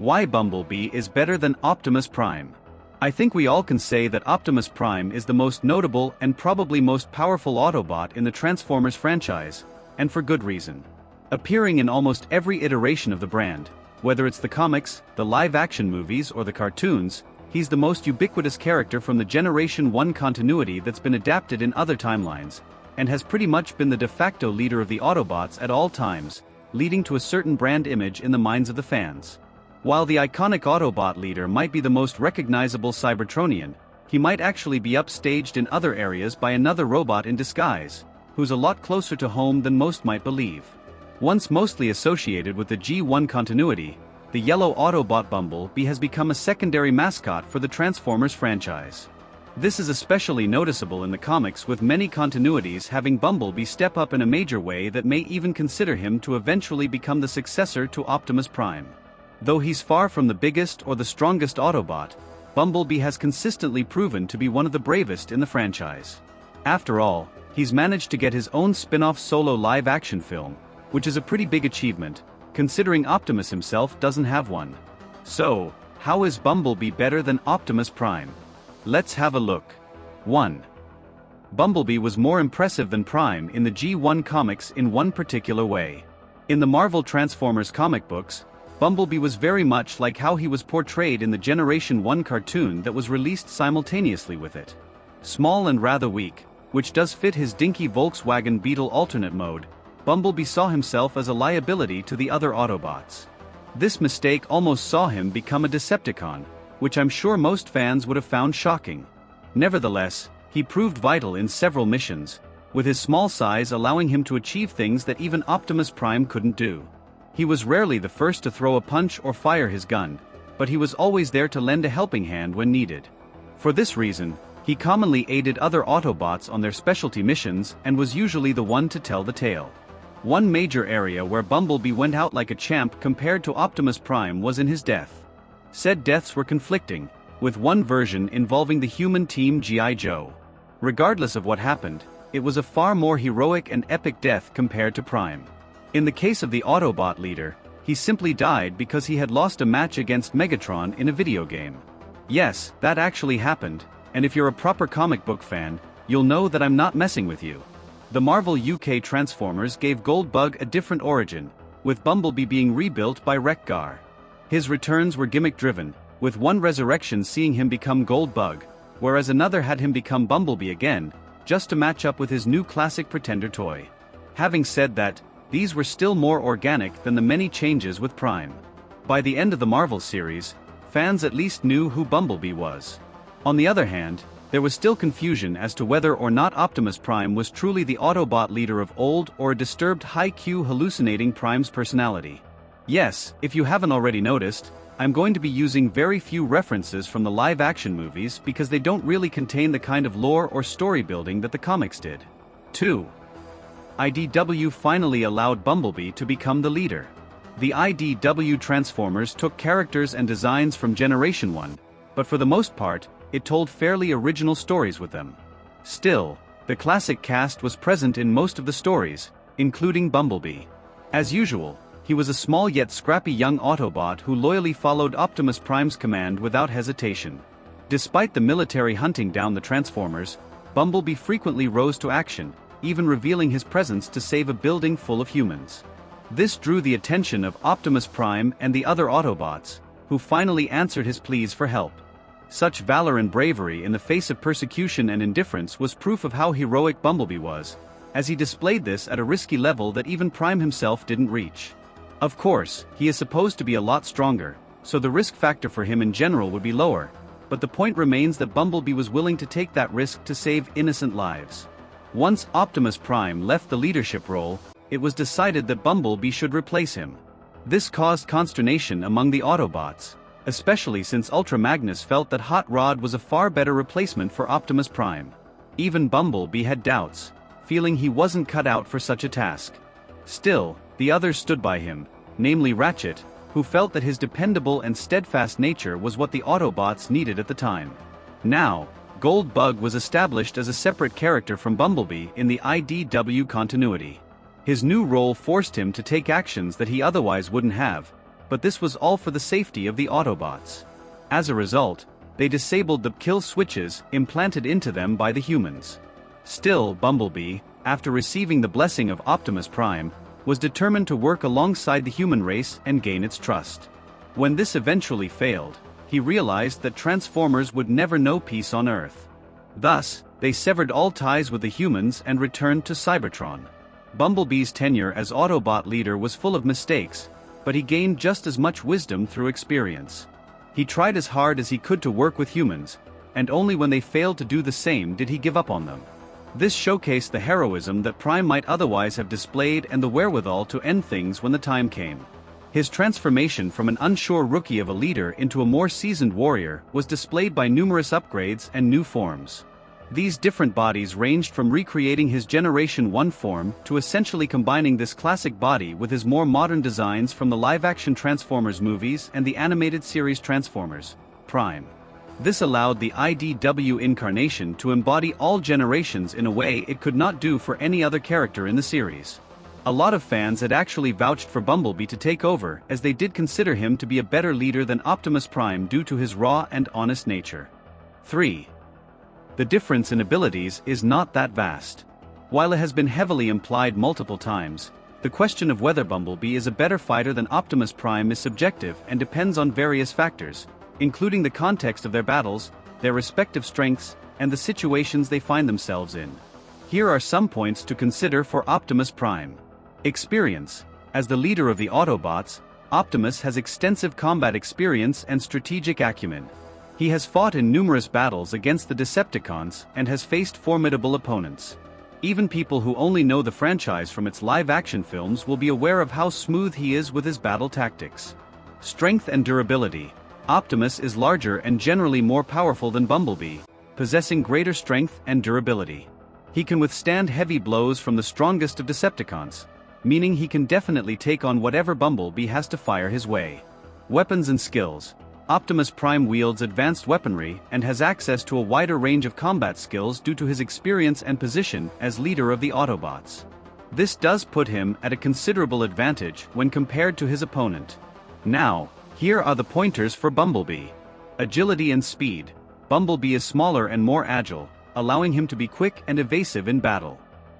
Why Bumblebee is better than Optimus Prime. I think we all can say that Optimus Prime is the most notable and probably most powerful Autobot in the Transformers franchise, and for good reason. Appearing in almost every iteration of the brand, whether it's the comics, the live-action movies or the cartoons, he's the most ubiquitous character from the Generation 1 continuity that's been adapted in other timelines, and has pretty much been the de facto leader of the Autobots at all times, leading to a certain brand image in the minds of the fans. While the iconic Autobot leader might be the most recognizable Cybertronian, he might actually be upstaged in other areas by another robot in disguise, who's a lot closer to home than most might believe. Once mostly associated with the G1 continuity, the yellow Autobot Bumblebee has become a secondary mascot for the Transformers franchise. This is especially noticeable in the comics, with many continuities having Bumblebee step up in a major way that may even consider him to eventually become the successor to Optimus Prime. Though he's far from the biggest or the strongest Autobot, Bumblebee has consistently proven to be one of the bravest in the franchise. After all, he's managed to get his own spin-off solo live-action film, which is a pretty big achievement, considering Optimus himself doesn't have one. So, how is Bumblebee better than Optimus Prime? Let's have a look. 1. Bumblebee was more impressive than Prime in the G1 comics in one particular way. In the Marvel Transformers comic books, Bumblebee was very much like how he was portrayed in the Generation 1 cartoon that was released simultaneously with it. Small and rather weak, which does fit his dinky Volkswagen Beetle alternate mode, Bumblebee saw himself as a liability to the other Autobots. This mistake almost saw him become a Decepticon, which I'm sure most fans would have found shocking. Nevertheless, he proved vital in several missions, with his small size allowing him to achieve things that even Optimus Prime couldn't do. He was rarely the first to throw a punch or fire his gun, but he was always there to lend a helping hand when needed. For this reason, he commonly aided other Autobots on their specialty missions and was usually the one to tell the tale. One major area where Bumblebee went out like a champ compared to Optimus Prime was in his death. Said deaths were conflicting, with one version involving the human team G.I. Joe. Regardless of what happened, it was a far more heroic and epic death compared to Prime. In the case of the Autobot leader, he simply died because he had lost a match against Megatron in a video game. Yes, that actually happened, and if you're a proper comic book fan, you'll know that I'm not messing with you. The Marvel UK Transformers gave Goldbug a different origin, with Bumblebee being rebuilt by Wreck-Gar. His returns were gimmick-driven, with one resurrection seeing him become Goldbug, whereas another had him become Bumblebee again, just to match up with his new classic Pretender toy. Having said that, these were still more organic than the many changes with Prime. By the end of the Marvel series, fans at least knew who Bumblebee was. On the other hand, there was still confusion as to whether or not Optimus Prime was truly the Autobot leader of old or a disturbed high-Q hallucinating Prime's personality. Yes, if you haven't already noticed, I'm going to be using very few references from the live-action movies because they don't really contain the kind of lore or story building that the comics did. 2. IDW finally allowed Bumblebee to become the leader. The IDW Transformers took characters and designs from Generation 1, but for the most part, it told fairly original stories with them. Still, the classic cast was present in most of the stories, including Bumblebee. As usual, he was a small yet scrappy young Autobot who loyally followed Optimus Prime's command without hesitation. Despite the military hunting down the Transformers, Bumblebee frequently rose to action, even revealing his presence to save a building full of humans. This drew the attention of Optimus Prime and the other Autobots, who finally answered his pleas for help. Such valor and bravery in the face of persecution and indifference was proof of how heroic Bumblebee was, as he displayed this at a risky level that even Prime himself didn't reach. Of course, he is supposed to be a lot stronger, so the risk factor for him in general would be lower, but the point remains that Bumblebee was willing to take that risk to save innocent lives. Once Optimus Prime left the leadership role, it was decided that Bumblebee should replace him. This caused consternation among the Autobots, especially since Ultra Magnus felt that Hot Rod was a far better replacement for Optimus Prime. Even Bumblebee had doubts, feeling he wasn't cut out for such a task. Still, the others stood by him, namely Ratchet, who felt that his dependable and steadfast nature was what the Autobots needed at the time. Now, Goldbug was established as a separate character from Bumblebee in the IDW continuity. His new role forced him to take actions that he otherwise wouldn't have, but this was all for the safety of the Autobots. As a result, they disabled the kill switches implanted into them by the humans. Still, Bumblebee, after receiving the blessing of Optimus Prime, was determined to work alongside the human race and gain its trust. When this eventually failed, he realized that Transformers would never know peace on Earth. Thus, they severed all ties with the humans and returned to Cybertron. Bumblebee's tenure as Autobot leader was full of mistakes, but he gained just as much wisdom through experience. He tried as hard as he could to work with humans, and only when they failed to do the same did he give up on them. This showcased the heroism that Prime might otherwise have displayed and the wherewithal to end things when the time came. His transformation from an unsure rookie of a leader into a more seasoned warrior was displayed by numerous upgrades and new forms. These different bodies ranged from recreating his Generation 1 form to essentially combining this classic body with his more modern designs from the live-action Transformers movies and the animated series Transformers Prime. This allowed the IDW incarnation to embody all generations in a way it could not do for any other character in the series. A lot of fans had actually vouched for Bumblebee to take over, as they did consider him to be a better leader than Optimus Prime due to his raw and honest nature. 3. The difference in abilities is not that vast. While it has been heavily implied multiple times, the question of whether Bumblebee is a better fighter than Optimus Prime is subjective and depends on various factors, including the context of their battles, their respective strengths, and the situations they find themselves in. Here are some points to consider for Optimus Prime. Experience. As the leader of the Autobots, Optimus has extensive combat experience and strategic acumen. He has fought in numerous battles against the Decepticons and has faced formidable opponents. Even people who only know the franchise from its live-action films will be aware of how smooth he is with his battle tactics. Strength and durability. Optimus is larger and generally more powerful than Bumblebee, possessing greater strength and durability. He can withstand heavy blows from the strongest of Decepticons, meaning he can definitely take on whatever Bumblebee has to fire his way. Weapons and skills. Optimus Prime wields advanced weaponry and has access to a wider range of combat skills due to his experience and position as leader of the Autobots. This does put him at a considerable advantage when compared to his opponent. Now, here are the pointers for Bumblebee. Agility and speed. Bumblebee is smaller and more agile, allowing him to be quick and evasive in battle.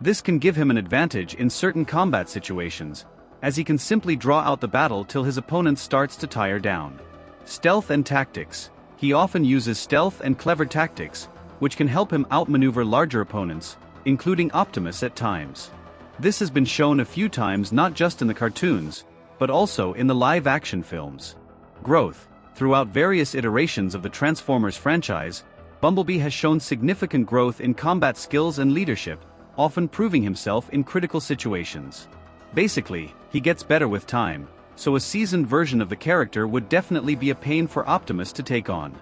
This can give him an advantage in certain combat situations, as he can simply draw out the battle till his opponent starts to tire down. Stealth and tactics. He often uses stealth and clever tactics, which can help him outmaneuver larger opponents, including Optimus at times. This has been shown a few times not just in the cartoons, but also in the live-action films. Growth. Throughout various iterations of the Transformers franchise, Bumblebee has shown significant growth in combat skills and leadership, often proving himself in critical situations. Basically, he gets better with time, so a seasoned version of the character would definitely be a pain for Optimus to take on.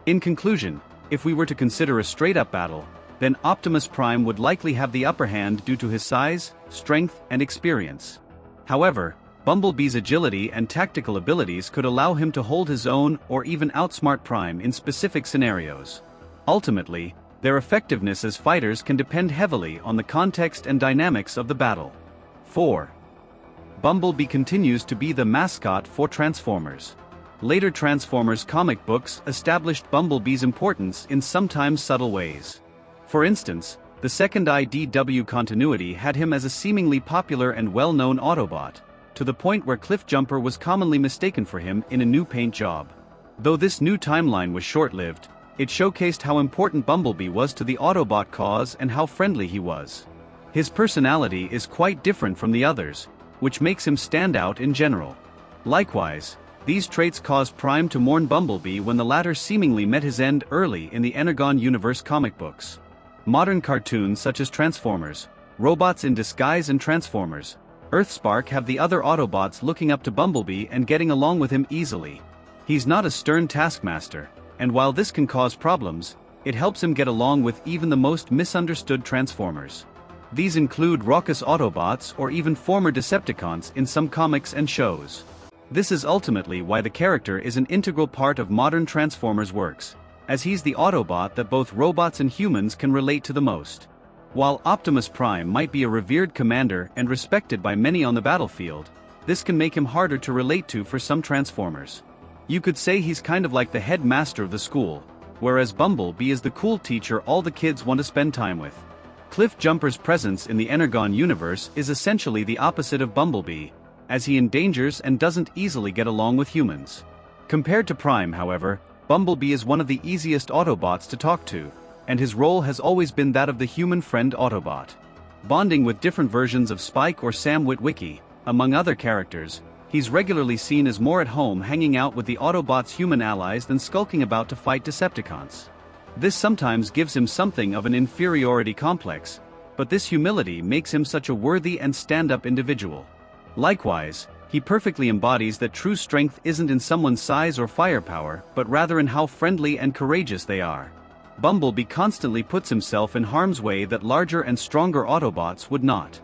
In conclusion, if we were to consider a straight-up battle, then Optimus Prime would likely have the upper hand due to his size, strength, and experience. However, Bumblebee's agility and tactical abilities could allow him to hold his own or even outsmart Prime in specific scenarios. Ultimately, their effectiveness as fighters can depend heavily on the context and dynamics of the battle. 4. Bumblebee continues to be the mascot for Transformers. Later Transformers comic books established Bumblebee's importance in sometimes subtle ways. For instance, the second IDW continuity had him as a seemingly popular and well-known Autobot, to the point where Cliffjumper was commonly mistaken for him in a new paint job. Though this new timeline was short-lived, it showcased how important Bumblebee was to the Autobot cause and how friendly he was. His personality is quite different from the others, which makes him stand out in general. Likewise, these traits caused Prime to mourn Bumblebee when the latter seemingly met his end early in the Energon Universe comic books. Modern cartoons such as Transformers, Robots in Disguise and Transformers, Earthspark have the other Autobots looking up to Bumblebee and getting along with him easily. He's not a stern taskmaster, and while this can cause problems, it helps him get along with even the most misunderstood Transformers. These include raucous Autobots or even former Decepticons in some comics and shows. This is ultimately why the character is an integral part of modern Transformers works, as he's the Autobot that both robots and humans can relate to the most. While Optimus Prime might be a revered commander and respected by many on the battlefield, this can make him harder to relate to for some Transformers. You could say he's kind of like the headmaster of the school, whereas Bumblebee is the cool teacher all the kids want to spend time with. Cliff Jumper's presence in the Energon universe is essentially the opposite of Bumblebee, as he endangers and doesn't easily get along with humans. Compared to Prime, however, Bumblebee is one of the easiest Autobots to talk to, and his role has always been that of the human friend Autobot. Bonding with different versions of Spike or Sam Witwicky, among other characters, he's regularly seen as more at home hanging out with the Autobots' human allies than skulking about to fight Decepticons. This sometimes gives him something of an inferiority complex, but this humility makes him such a worthy and stand-up individual. Likewise, he perfectly embodies that true strength isn't in someone's size or firepower, but rather in how friendly and courageous they are. Bumblebee constantly puts himself in harm's way that larger and stronger Autobots would not.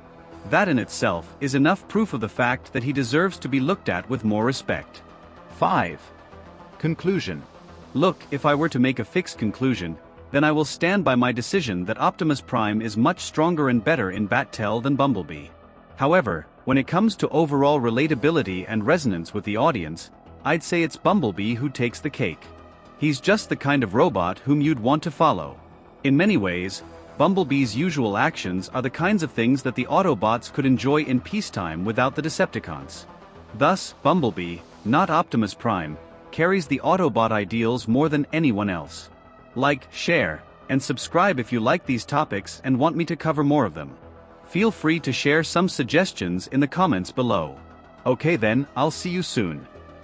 That in itself is enough proof of the fact that he deserves to be looked at with more respect. 5. Conclusion. Look, if I were to make a fixed conclusion, then I will stand by my decision that Optimus Prime is much stronger and better in Bat-Tel than Bumblebee. However, when it comes to overall relatability and resonance with the audience, I'd say it's Bumblebee who takes the cake. He's just the kind of robot whom you'd want to follow. In many ways, Bumblebee's usual actions are the kinds of things that the Autobots could enjoy in peacetime without the Decepticons. Thus, Bumblebee, not Optimus Prime, carries the Autobot ideals more than anyone else. Like, share, and subscribe if you like these topics and want me to cover more of them. Feel free to share some suggestions in the comments below. Okay then, I'll see you soon.